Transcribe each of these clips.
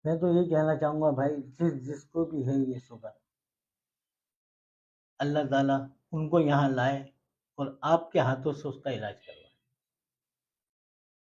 میں تو یہ کہنا چاہوں گا بھائی، جس کو بھی ہے یہ شوگر، اللہ تعالیٰ ان کو یہاں لائے اور آپ کے ہاتھوں سے اس کا علاج کروائے۔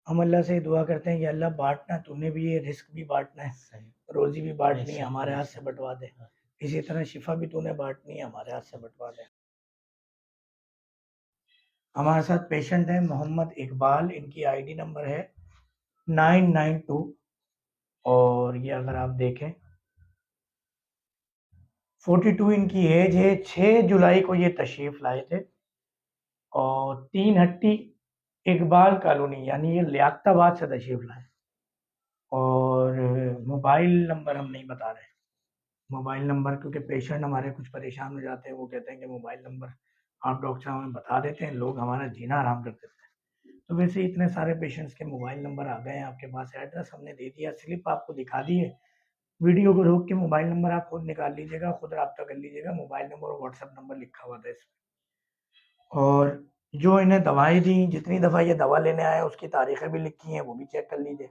ہم اللہ سے دعا کرتے ہیں کہ اللہ بانٹنا تو نے بھی یہ رزق بھی بانٹنا ہے، صحیح، روزی بھی بانٹنی ہے، بے شک، ہمارے بے ہاتھ سے شک۔ بٹوا دے، اسی طرح شفا بھی تو نے بانٹنی ہے، ہمارے ہاتھ سے بٹوا دے۔ ہمارے ساتھ پیشنٹ ہیں محمد اقبال، ان کی آئی ڈی نمبر ہے 992، اور یہ اگر آپ دیکھیں 42 ان کی ایج ہے۔ 6 جولائی کو یہ تشریف لائے تھے، اور 3 ہٹی اقبال کالونی یعنی یہ لیاقت آباد سے تشریف لائے، اور موبائل نمبر ہم نہیں بتا رہے، موبائل نمبر کیونکہ پیشنٹ ہمارے کچھ پریشان ہو جاتے ہیں، وہ کہتے ہیں کہ موبائل نمبر آپ ڈاکٹر صاحب ہمیں بتا دیتے ہیں، لوگ ہمارا جینا آرام کر دیتے ہیں۔ تو ویسے اتنے سارے پیشنٹس کے موبائل نمبر آ گئے ہیں آپ کے پاس، ایڈریس ہم نے دے دیا، سلپ آپ کو دکھا دی ہے، ویڈیو کو روک کے موبائل نمبر آپ خود نکال لیجیے گا، خود رابطہ کر لیجیے گا، موبائل نمبر اور واٹس ایپ نمبر لکھا ہوا تھا اس میں۔ اور جو انہیں دوائیں دیں، جتنی دفعہ یہ دوا لینے آئے اس کی تاریخیں بھی لکھی ہیں، وہ بھی چیک کر لیجیے،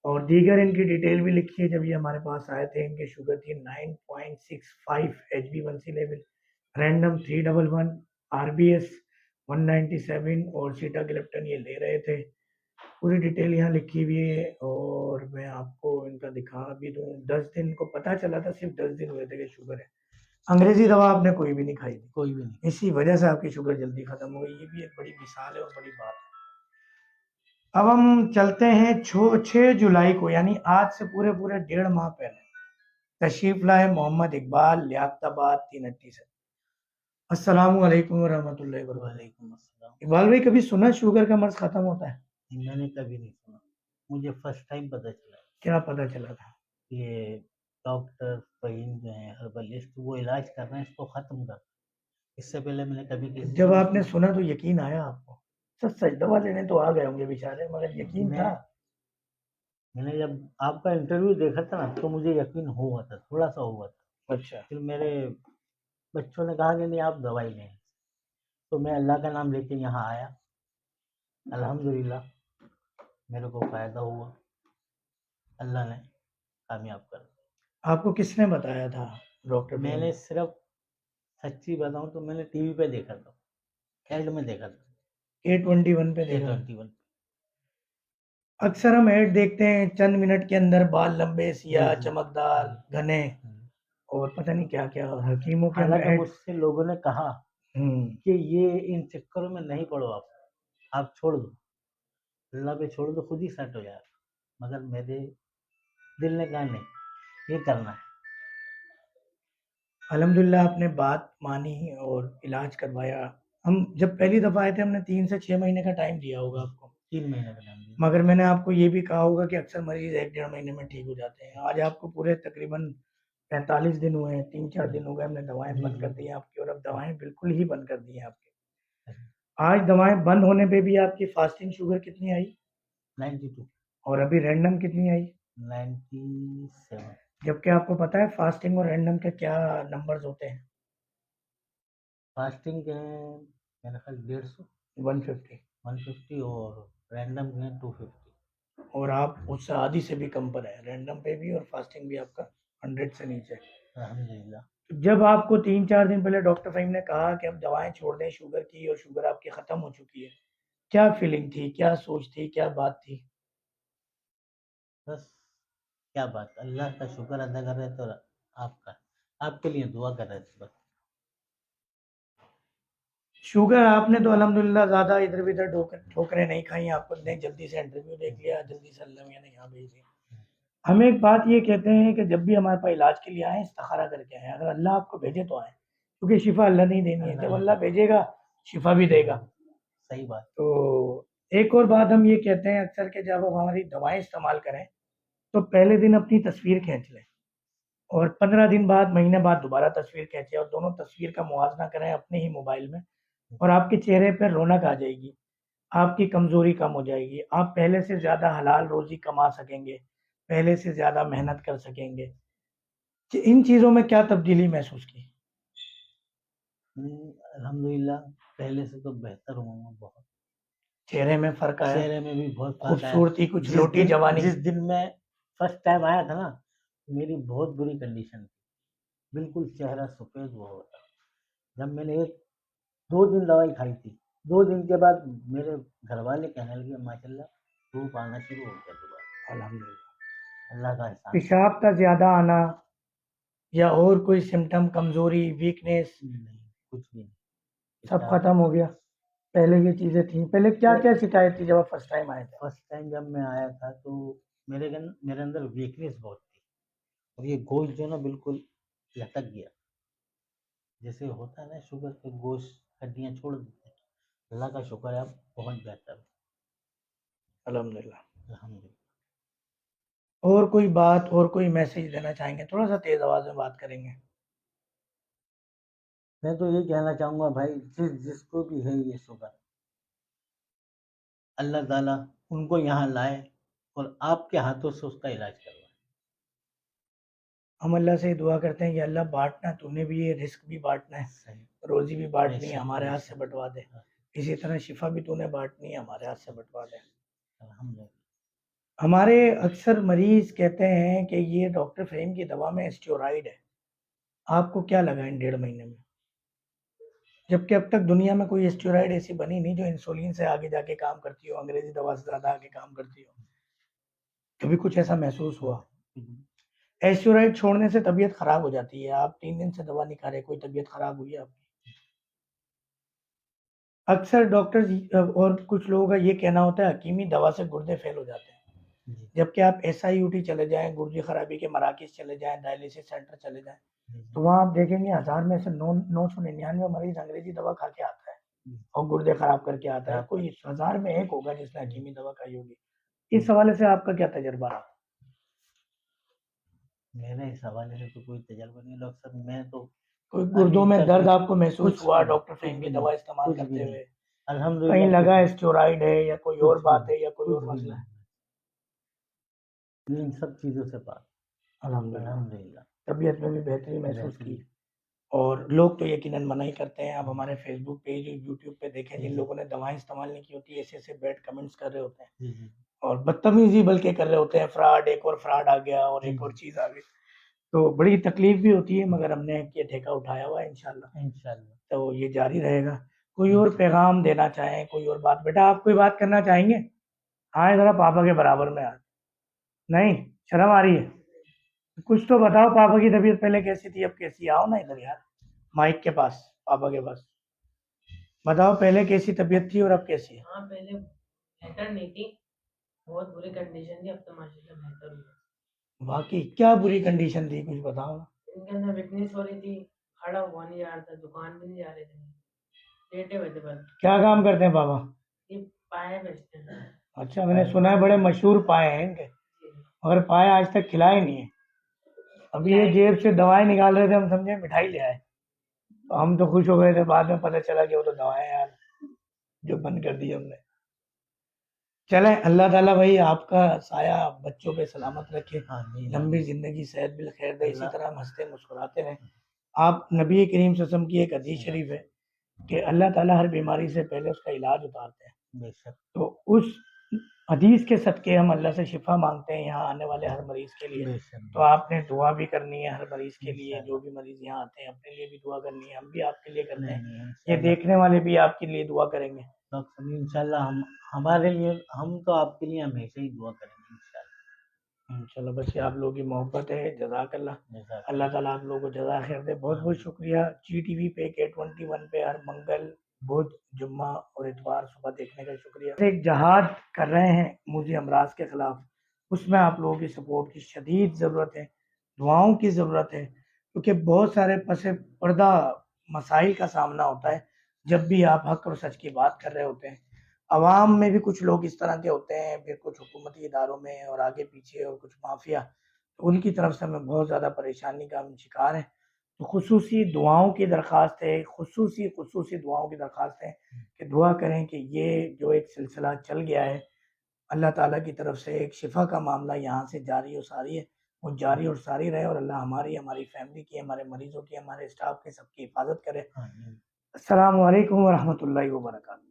اور دیگر ان کی ڈیٹیل بھی لکھی ہے۔ جب یہ ہمارے پاس آئے تھے ان کی شوگر تھی 9.65 HbA1c لیول، رینڈم 311، RBS 197 اور سیٹا گلپٹن یہ لے رہے تھے، پوری ڈیٹیل یہاں لکھی ہوئی ہے۔ اور میں آپ کو ان کا دکھا بھی دوں، 10 دن کو پتہ چلا تھا، صرف 10 دن ہوئے تھے کہ شوگر ہے، انگریزی دوا آپ نے کوئی بھی نہیں کھائی تھی، کوئی بھی نہیں۔ اسی وجہ سے آپ کی شوگر جلدی ختم ہو گئی، یہ بھی ایک بڑی مثال ہے اور بڑی بات ہے۔ اب ہم چلتے ہیں 6 جولائی کو، یعنی آج سے پورے 1.5 ماہ پہلے تشریف لائے محمد اقبال، لیاقت آباد 3 ہٹی سے۔ السلام علیکم ورحمۃ اللہ وبرکاتہ۔ وعلیکم السلام۔ اقبال بھائی، کبھی سنا شوگر کا مرض ختم ہوتا ہے؟ میں نے کبھی نہیں سنا، مجھے فرسٹ ٹائم پتہ چلا۔ کیا پتہ چلا تھا؟ یہ ڈاکٹر فہیم جو ہیں ہربلسٹ، وہ علاج کر رہے ہیں اس کو ختم کر، اس سے پہلے میں نے کبھی کسی سے جب نہیں آپ نے سنا تو یقین آیا آپ کو؟ سچ دوا لینے تو آ گئے ہوں گے بیچارے، مگر یقین تھا؟ میں نے جب آپ کا انٹرویو دیکھا تھا نا تو مجھے یقین ہوا تھا، تھوڑا سا ہوا تھا۔ اچھا، پھر میرے بچوں نے کہا کہ نہیں آپ دوائی لیں، تو میں اللہ کا نام لے کے یہاں آیا، الحمدللہ میرے کو فائدہ ہوا، اللہ نے کامیاب کر دیا۔ آپ کو کس نے بتایا تھا ڈاکٹر؟ میں نے صرف سچی بتاؤں تو میں نے ٹی وی پہ دیکھا تھا، ایڈ میں دیکھا تھا، A21 پہ دیکھا؟ A21۔ اکثر ہم ایڈ دیکھتے ہیں، چند منٹ کے اندر بال لمبے، سیاہ، چمکدار، گھنے، اور پتہ نہیں کیا کیا، حکیموں کے ہم حالانکہ ایڈ۔ مجھ سے لوگوں نے کہا کہ یہ ان چکروں میں نہیں پڑو، آپ چھوڑ دو، اللہ پہ چھوڑ دو، خود ہی سیٹ ہو جائے گا، مگر میرے دل نے کہا نہیں، یہ کرنا ہے۔ الحمدللہ آپ نے بات مانی اور علاج کروایا۔ ہم جب پہلی دفعہ آئے تھے ہم نے 3 سے 6 مہینے کا ٹائم دیا ہوگا آپ کو، 3 مہینے کا ٹائم دیا۔ مگر میں نے آپ کو یہ بھی کہا ہوگا کہ اکثر مریض 1-1.5 مہینے میں ٹھیک ہو جاتے ہیں۔ آج آپ کو پورے تقریباً 45 دن ہوئے ہیں، 3-4 دن ہو گئے ہم نے دوائیں بند کر دی ہیں آپ کی، اور اب دوائیں بالکل ہی بند کر دی ہیں آپ کی۔ آج دوائیں بند ہونے پہ بھی آپ کی فاسٹنگ شوگر کتنی آئی؟ 92، اور ابھی رینڈم کتنی آئی؟ 97۔ جبکہ آپ کو پتا ہے فاسٹنگ اور رینڈم کے کیا نمبرز ہوتے ہیں؟ فاسٹنگ کے میرا خیال 150، 150، 150، اور رینڈم کے 250۔ اور آپ اس سے آدھی سے بھی کم پر ہے، رینڈم پہ بھی اور فاسٹنگ بھی آپ کا 100 سے نیچے۔ الحمدللہ۔ جب آپ کو 3-4 دن پہلے ڈاکٹر فہیم نے کہا کہ اب دوائیں چھوڑ دیں شوگر کی، اور شوگر آپ کی ختم ہو چکی ہے، کیا فیلنگ تھی، کیا سوچ تھی، کیا بات تھی؟ بس کیا بات، اللہ کا شکر ادا کر رہے تو آپ کے لیے دعا کر رہے تھے بس۔ شوگر آپ نے تو الحمدللہ زیادہ ادھر ادھر ٹھوکریں نہیں کھائیں، آپ نے جلدی سے انٹرویو دیکھ لیا، جلدی سے اللہ میاں نے یہاں بھیج دیا۔ ہم ایک بات یہ کہتے ہیں کہ جب بھی ہمارے پاس علاج کے لیے آئیں استخارہ کر کے آئیں، اگر اللہ آپ کو بھیجے تو آئیں، کیونکہ شفا اللہ نہیں دینی ہے، جب اللہ بھیجے گا شفا بھی دے گا۔ صحیح بات۔ تو ایک اور بات ہم یہ کہتے ہیں اکثر کہ جب آپ ہماری دوائیں استعمال کریں تو پہلے دن اپنی تصویر کھینچ لیں، اور 15 دن بعد، مہینے بعد دوبارہ تصویر کھینچیں، اور دونوں تصویر کا موازنہ کریں اپنے ہی موبائل میں، اور آپ کے چہرے پہ رونق آ جائے گی، آپ کی کمزوری کم ہو جائے گی، آپ پہلے سے زیادہ حلال روزی کما سکیں گے، پہلے سے زیادہ محنت کر سکیں گے۔ کہ ان چیزوں میں کیا تبدیلی محسوس کی؟ الحمدللہ پہلے سے تو بہتر ہوں گا، بہت چہرے میں فرق آیا؟ چہرے میں بھی بہت فرق آیا۔ خوبصورتی کچھ لوٹی جوانی؟ جس دن میں फर्स्ट टाइम आया था ना, मेरी बहुत बुरी कंडीशन थी, बिल्कुल चेहरा सफ़ेद हुआ हुआ था। जब मैंने 2 दिन दवाई खाई थी, 2 दिन के बाद मेरे घर वाले कहने लगे माशाल्लाह धूप आना शुरू हो गया दोबारा। अल्हम्दुलिल्लाह। अल्लाह का एहसान। पेशाब का ज़्यादा आना या और कोई सिम्टम, कमज़ोरी, वीकनेस, नहीं, कुछ भी नहीं। सब पेशाब खत्म हो गया। पहले ये चीज़ें थी, पहले क्या क्या शिकायत थी जब आप फर्स्ट टाइम आए थे? फर्स्ट टाइम जब मैं आया था तो मेरे अंदर वीकनेस बहुत थी, और ये गोश्त जो ना बिल्कुल लटक गया, जैसे होता है ना शुगर के गोश्त हड्डियाँ छोड़ देते हैं। अल्लाह का शुक्र है अब बहुत बेहतर है, अल्हम्दुलिल्लाह। अल्हम्दुलिल्लाह। और कोई बात और कोई मैसेज देना चाहेंगे? थोड़ा सा तेज़ आवाज़ में बात करेंगे। मैं तो ये कहना चाहूँगा भाई, जिसको भी है ये शुगर, अल्लाह ताला उनको यहाँ लाए और आपके हाथों से उसका इलाज करवाए। हम अल्लाह से दुआ करते हैं कि अल्लाह बाँटना तूने भी ये रिस्क भी बाँटना है, सही, रोज़ी भी बाँटनी है, बेशक हमारे हाथ से बेशक। बँटवा दे। इसी तरह शिफा भी तूने बाँटनी है, हमारे हाथ से बँटवा दे। अल्हम्दुलिल्लाह। हमारे अक्सर मरीज़ कहते हैं कि ये डॉक्टर फ़हीम की दवा में स्टेरॉइड है। आपको क्या लगा इन 1.5 महीने में? जबकि अब तक दुनिया में कोई स्टेरॉइड ऐसी बनी नहीं जो इंसुलिन से आगे जाके काम करती हो, अंग्रेज़ी दवा से ज़्यादा आगे काम करती हो। कभी कुछ ऐसा महसूस हुआ? स्टेरॉइड छोड़ने से तबीयत खराब हो जाती है। आप 3 दिन से दवा नहीं खा रहे, कोई तबीयत खराब हुई है आपकी? अक्सर डॉक्टर्स और कुछ लोगों का ये कहना होता है हकीमी दवा से गुर्दे फेल हो जाते हैं। जी, जबकि आप एसआईयूटी चले जाएँ, गुर्दे खराबी के मराकज़ चले जाएँ, डायलिसिस सेंटर चले जाएँ, जी, तो वहाँ आप देखेंगे 1000 में से 999 मरीज़ अंग्रेज़ी दवा खा के आता है जी। और गुर्दे खराब करके आता है। खराब कोई कर 1000 में 1 होगा जिसने हकीमी दवा खाई होगी। इस जी। हवाले से आपका क्या तजुर्बा रहा? मेरे इस हवाले से तो कोई तजुर्बा नहीं डॉक्टर साहब, मैं तो कोई गुर्दों अभी में तक दर्द आपको महसूस कुछ हुआ भी नहीं, डॉक्टर कुछ फ़हीम की भी नहीं, दवा इस्तेमाल कुछ भी करते नहीं। हुए? कहीं अल्हम्दुलिल्लाह कुछ लगा नहीं, स्टेरॉइड है या कोई कुछ और भी बात नहीं, है या कोई कुछ और भी मसला है? नहीं। इन सब चीज़ों से पाक, अल्हम्दुलिल्लाह। अल्हम्दुलिल्लाह। तबीयत में भी बेहतरी महसूस की। बेहतरीन। और लोग तो यकीनन मना ही करते हैं। आप हमारे फेसबुक पेज, यूट्यूब पे देखें, जी, जिन जी, लोगों ने दवाएँ इस्तेमाल नहीं की होती, ऐसे-ऐसे बैड कमेंट्स कर रहे होते हैं जी, जी, और बदतमीज़ी बल्कि कर रहे होते हैं, फ्रॉड, एक और फ्रॉड आ गया और जी, एक और जी। चीज़ आ गई। तो बड़ी तकलीफ़ भी होती है मगर हमने ये ठेका उठाया हुआ है इंशाल्लाह, इंशाल्लाह, तो ये जारी रहेगा। कोई और इंशाल्लाह। पैगाम देना चाहें, कोई और बात? बेटा आप कोई बात करना चाहेंगे? आएँ ज़रा पापा के बराबर में आएँ। नहीं? शर्म आ रही है? कुछ तो बताओ, पापा की तबीयत पहले कैसी थी, अब कैसी है? आओ ना इधर यार, माइक के पास, पापा के पास। बताओ पहले कैसी तबीयत थी और अब कैसी है? हाँ, पहले बेहतर नहीं थी, बहुत बुरी कंडीशन थी, अब तो माशाल्लाह बेहतर हुई है। वाक़ई क्या बुरी कंडीशन थी, कुछ बताओ ना? इनके अंदर वीकनेस हो रही थी, खड़ा हुआ नहीं जा रहा था, दुकान भी नहीं जा रहे थे, लेटे हुए थे बस। क्या काम करते हैं पापा? ये पाए बेचते हैं। अच्छा, मैंने सुना है बड़े मशहूर पाए हैं इनके, जी, मगर पाए आज तक खिलाए नहीं है। अभी ये जेब से दवाएँ निकाल रहे थे, हम समझे मिठाई ले आए। तो हम तो खुश हो गए थे, बाद में पता चला कि वो तो दवाएँ यार, जो बंद कर दी हमने। चलें, अल्लाह ताला भाई आपका साया बच्चों पे सलामत रखे, आमीन, लंबी आमीन। ज़िंदगी सेहत बिल खैर दे, इसी अल्लाह तरह हम हँसते मुस्कुराते रहें। आप नबी करीम सल्लल्लाहु अलैहि वसल्लम की एक हदीस शरीफ है कि अल्लाह ताला हर बीमारी से पहले उसका इलाज उतारते हैं। बेशक, तो उस हदीस के सदक़े हम अल्लाह से शिफ़ा माँगते हैं यहाँ आने वाले हर मरीज़ के लिए। बेशक, तो आपने दुआ भी करनी है हर मरीज़ के लिए, जो इंशाल्लाह। भी मरीज़ यहाँ आते हैं अपने लिए भी दुआ करनी है, हम भी आपके लिए करते नहीं, हैं। नहीं, ये इंशाल्लाह। देखने वाले भी आपके लिए दुआ करेंगे। डॉक्टर साहब इंशाल्लाह हमारे लिए, हम तो आपके लिए हमेशा ही दुआ करेंगे इंशाल्लाह। चलो बस ये आप लोगों की मोहब्बत है, जज़ाकल्लाह। अल्लाह जज़ाकल्लाह। ताला आप लोगों को जज़ा खैर दे। बहुत-बहुत आमीन। शुक्रिया जी टीवी पे K21 पे हर मंगल, बुध, जुम्मा और इतवार सुबह देखने का शुक्रिया। एक जहाद कर रहे हैं मुझे अमराज के खिलाफ, उसमें आप लोगों की सपोर्ट की शदीद ज़रूरत है, दुआओं की ज़रूरत है, क्योंकि बहुत सारे पसे पर्दा मसाइल का सामना होता है जब भी आप हक और सच की बात कर रहे होते हैं। अवाम में भी कुछ लोग इस तरह के होते हैं, फिर कुछ हुकूमती इदारों में और आगे पीछे और कुछ माफिया, तो उनकी तरफ से हमें बहुत ज़्यादा परेशानी का हम शिकार हैं। तो खुसूसी दुआओं की दरख्वास्त है, खुसूसी दुआओं की दरख्वास्त है कि दुआ करें कि ये जो एक सिलसिला चल गया है, अल्लाह ताला की तरफ से एक शिफा का मामला यहाँ से जारी और सारी है, वो जारी और सारी रहे और अल्लाह हमारी, हमारी फैमिली की, हमारे मरीजों की, हमारे स्टाफ की, सबकी हिफाजत करे। आमीन। अस्सलामु अलैकुम व रहमतुल्लाहि व बरकातहू।